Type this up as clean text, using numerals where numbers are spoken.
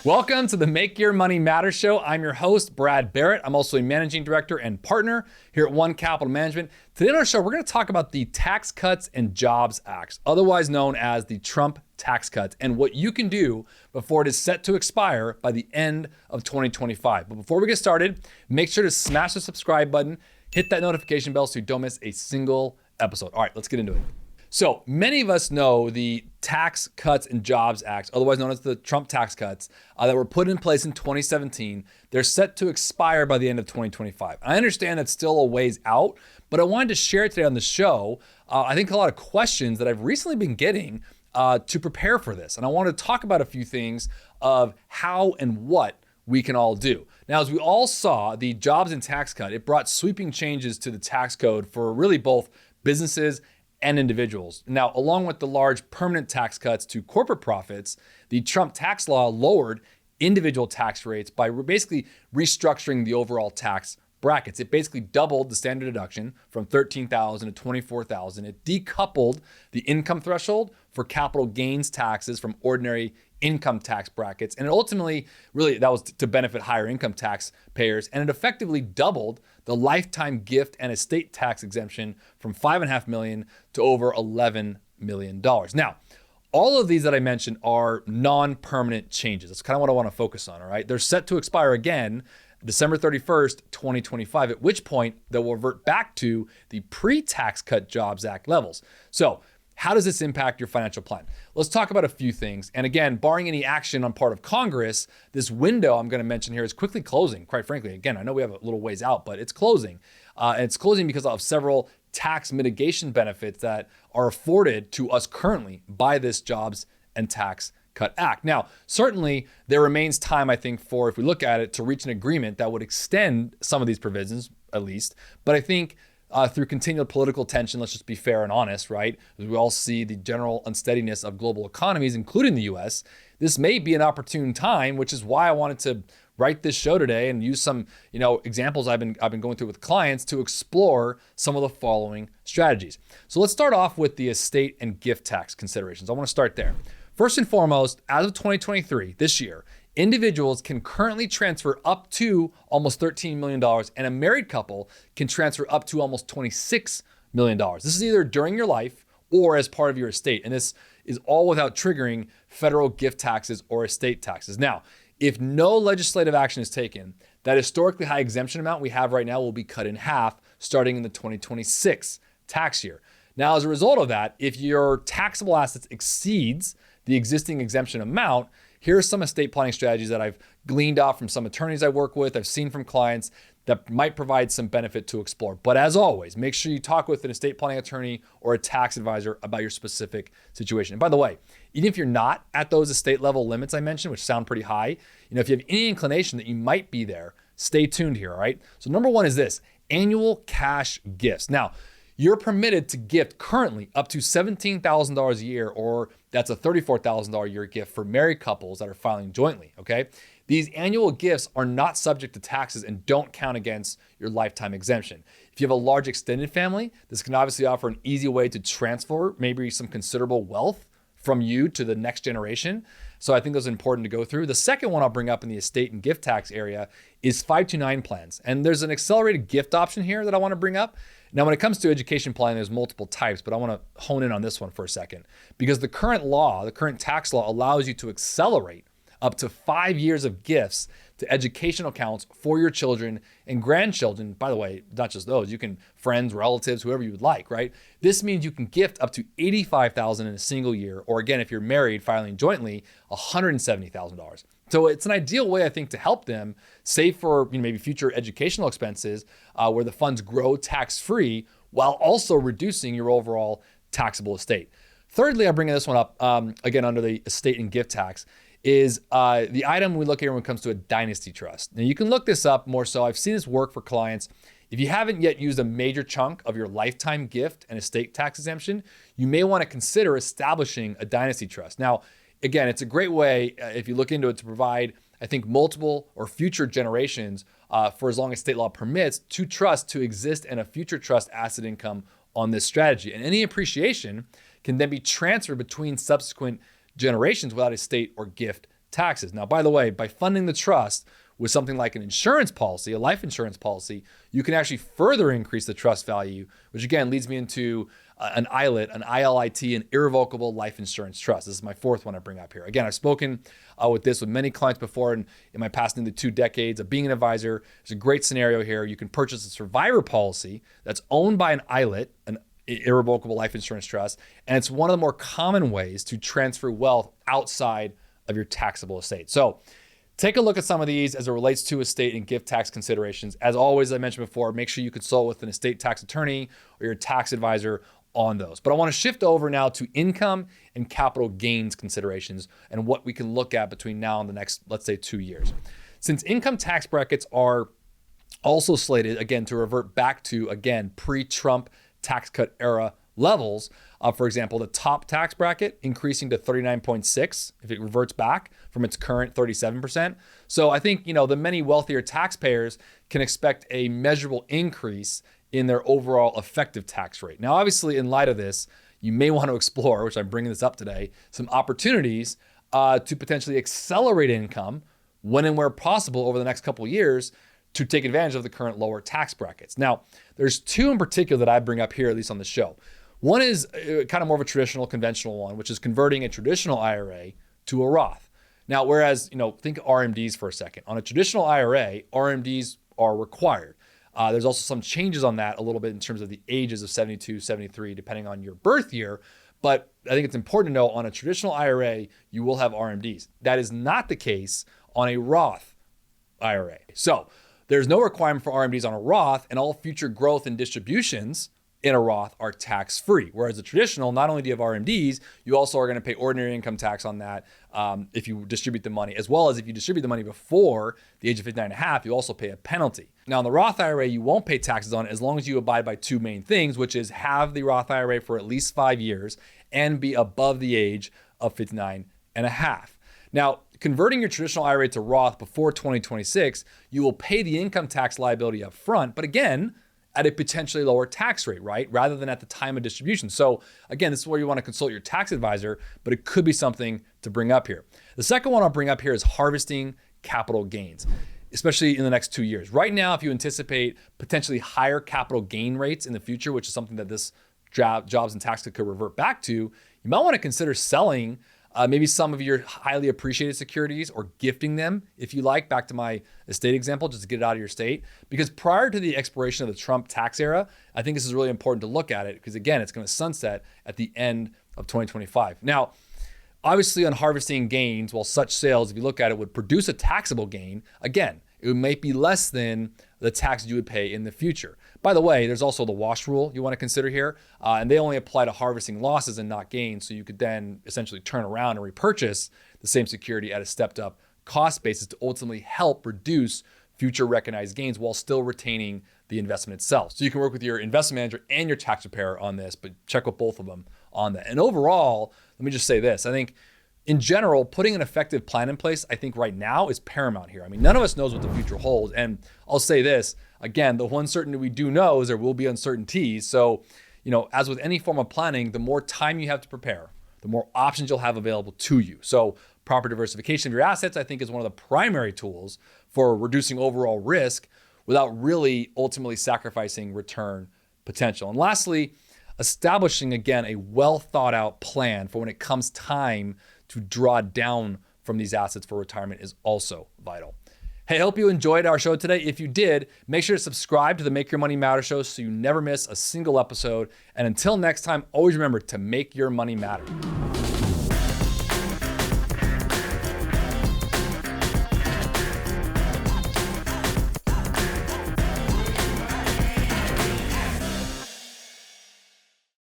Welcome to the Make Your Money Matter Show. I'm your host, Brad Barrett. I'm also a managing director and partner here at One Capital Management. Today on our show, we're going to talk about the Tax Cuts and Jobs Act, otherwise known as the Trump tax cuts, and what you can do before it is set to expire by the end of 2025. But before we get started, make sure to smash the subscribe button, hit that notification bell so you don't miss a single episode. All right, let's get into it. So many of us know the Tax Cuts and Jobs Act, otherwise known as the Trump tax cuts, that were put in place in 2017. They're set to expire by the end of 2025. I understand that's still a ways out, but I wanted to share today on the show, I think a lot of questions that I've recently been getting to prepare for this. And I want to talk about a few things of how and what we can all do. Now, as we all saw, the jobs and tax cut, it brought sweeping changes to the tax code for really both businesses and individuals. Now, along with the large permanent tax cuts to corporate profits, the Trump tax law lowered individual tax rates by basically restructuring the overall tax brackets. It basically doubled the standard deduction from $13,000 to $24,000. It decoupled the income threshold for capital gains taxes from ordinary income tax brackets. And it ultimately, really, that was to benefit higher income tax payers. And it effectively doubled the lifetime gift and estate tax exemption from $5.5 million to over $11 million. Now, all of these that I mentioned are non-permanent changes. That's kind of what I want to focus on, all right? They're set to expire again December 31st, 2025, at which point they'll revert back to the pre-Tax Cut Jobs Act levels. So how does this impact your financial plan? Let's talk about a few things. And again, barring any action on part of Congress, this window I'm going to mention here is quickly closing, quite frankly. Again, I know we have a little ways out, but it's closing. And it's closing because of several tax mitigation benefits that are afforded to us currently by this Jobs and Tax Cut Act. Now, certainly there remains time, I think, for, if we look at it, to reach an agreement that would extend some of these provisions, at least. But I think through continual political tension, let's just be fair and honest, right? As we all see the general unsteadiness of global economies, including the US, this may be an opportune time, which is why I wanted to write this show today and use some, examples I've been going through with clients to explore some of the following strategies. So let's start off with the estate and gift tax considerations. I want to start there. First and foremost, as of 2023, this year, individuals can currently transfer up to almost $13 million, and a married couple can transfer up to almost $26 million. This is either during your life or as part of your estate, and this is all without triggering federal gift taxes or estate taxes. Now, if no legislative action is taken, that historically high exemption amount we have right now will be cut in half starting in the 2026 tax year. Now, as a result of that, if your taxable assets exceeds the existing exemption amount, here are some estate planning strategies that I've gleaned off from some attorneys I work with, I've seen from clients that might provide some benefit to explore. But as always, make sure you talk with an estate planning attorney or a tax advisor about your specific situation. And by the way, even if you're not at those estate level limits I mentioned, which sound pretty high, if you have any inclination that you might be there, stay tuned here, all right? So number one is this, annual cash gifts. Now, you're permitted to gift currently up to $17,000 a year, or that's a $34,000 a year gift for married couples that are filing jointly, okay? These annual gifts are not subject to taxes and don't count against your lifetime exemption. If you have a large extended family, this can obviously offer an easy way to transfer maybe some considerable wealth from you to the next generation. So I think those are important to go through. The second one I'll bring up in the estate and gift tax area is 529 plans. And there's an accelerated gift option here that I want to bring up. Now, when it comes to education planning, there's multiple types, but I want to hone in on this one for a second because the current tax law allows you to accelerate up to 5 years of gifts to educational accounts for your children and grandchildren. By the way, not just those, you can friends, relatives, whoever you would like, right? This means you can gift up to $85,000 in a single year, or again, if you're married filing jointly, $170,000. So it's an ideal way, I think, to help them save for maybe future educational expenses where the funds grow tax-free while also reducing your overall taxable estate. Thirdly, I bring this one up, again, under the estate and gift tax, is the item we look at when it comes to a dynasty trust. Now, you can look this up more so. I've seen this work for clients. If you haven't yet used a major chunk of your lifetime gift and estate tax exemption, you may want to consider establishing a dynasty trust. Now, again, it's a great way, if you look into it, to provide, I think, multiple or future generations for as long as state law permits to trust to exist and a future trust asset income on this strategy. And any appreciation can then be transferred between subsequent generations without estate or gift taxes. Now, by the way, by funding the trust with something like an insurance policy, a life insurance policy, you can actually further increase the trust value, which again leads me into an ILIT, an ILIT, an irrevocable life insurance trust. This is my fourth one I bring up here. Again, I've spoken with many clients before in my past nearly 2 decades of being an advisor. It's a great scenario here. You can purchase a survivor policy that's owned by an ILIT, an irrevocable life insurance trust, and it's one of the more common ways to transfer wealth outside of your taxable estate. So take a look at some of these as it relates to estate and gift tax considerations. As always, I mentioned before, make sure you consult with an estate tax attorney or your tax advisor on those. But I want to shift over now to income and capital gains considerations and what we can look at between now and the next, let's say, 2 years. Since income tax brackets are also slated, again, to revert back to, again, pre-Trump tax cut era levels, for example, the top tax bracket increasing to 39.6 if it reverts back from its current 37%. So I think, the many wealthier taxpayers can expect a measurable increase in their overall effective tax rate. Now, obviously, in light of this, you may want to explore, which I'm bringing this up today, some opportunities to potentially accelerate income when and where possible over the next couple of years to take advantage of the current lower tax brackets. Now, there's 2 in particular that I bring up here, at least on the show. One is kind of more of a traditional, conventional one, which is converting a traditional IRA to a Roth. Now, whereas, think RMDs for a second. On a traditional IRA, RMDs are required. There's also some changes on that a little bit in terms of the ages of 72, 73, depending on your birth year. But I think it's important to know on a traditional IRA, you will have RMDs. That is not the case on a Roth IRA. So there's no requirement for RMDs on a Roth, and all future growth and distributions in a Roth are tax-free. Whereas the traditional, not only do you have RMDs, you also are going to pay ordinary income tax on that if you distribute the money, as well as if you distribute the money before the age of 59 and a half, you also pay a penalty. Now, in the Roth IRA, you won't pay taxes on it as long as you abide by 2 main things, which is have the Roth IRA for at least 5 years and be above the age of 59 and a half. Now, converting your traditional IRA to Roth before 2026, you will pay the income tax liability up front, but again, at a potentially lower tax rate, right? Rather than at the time of distribution. So again, this is where you want to consult your tax advisor, but it could be something to bring up here. The second one I'll bring up here is harvesting capital gains, especially in the next 2 years. Right now, if you anticipate potentially higher capital gain rates in the future, which is something that this jobs and tax could revert back to, you might want to consider selling maybe some of your highly appreciated securities or gifting them, if you like, back to my estate example, just to get it out of your state. Because prior to the expiration of the Trump tax era, I think this is really important to look at it because, again, it's going to sunset at the end of 2025. Now, obviously on harvesting gains, while such sales, if you look at it, would produce a taxable gain, again, it might be less than the tax you would pay in the future. By the way, there's also the wash rule you want to consider here, and they only apply to harvesting losses and not gains, so you could then essentially turn around and repurchase the same security at a stepped up cost basis to ultimately help reduce future recognized gains while still retaining the investment itself. So you can work with your investment manager and your tax preparer on this, but check with both of them on that. And overall, let me just say this. I think in general, putting an effective plan in place, I think right now is paramount here. I mean, none of us knows what the future holds. And I'll say this, again, the one certainty we do know is there will be uncertainties. So, as with any form of planning, the more time you have to prepare, the more options you'll have available to you. So proper diversification of your assets, I think, is one of the primary tools for reducing overall risk without really ultimately sacrificing return potential. And lastly, establishing, again, a well thought out plan for when it comes time to draw down from these assets for retirement is also vital. Hey, I hope you enjoyed our show today. If you did, make sure to subscribe to the Make Your Money Matter show so you never miss a single episode. And until next time, always remember to make your money matter.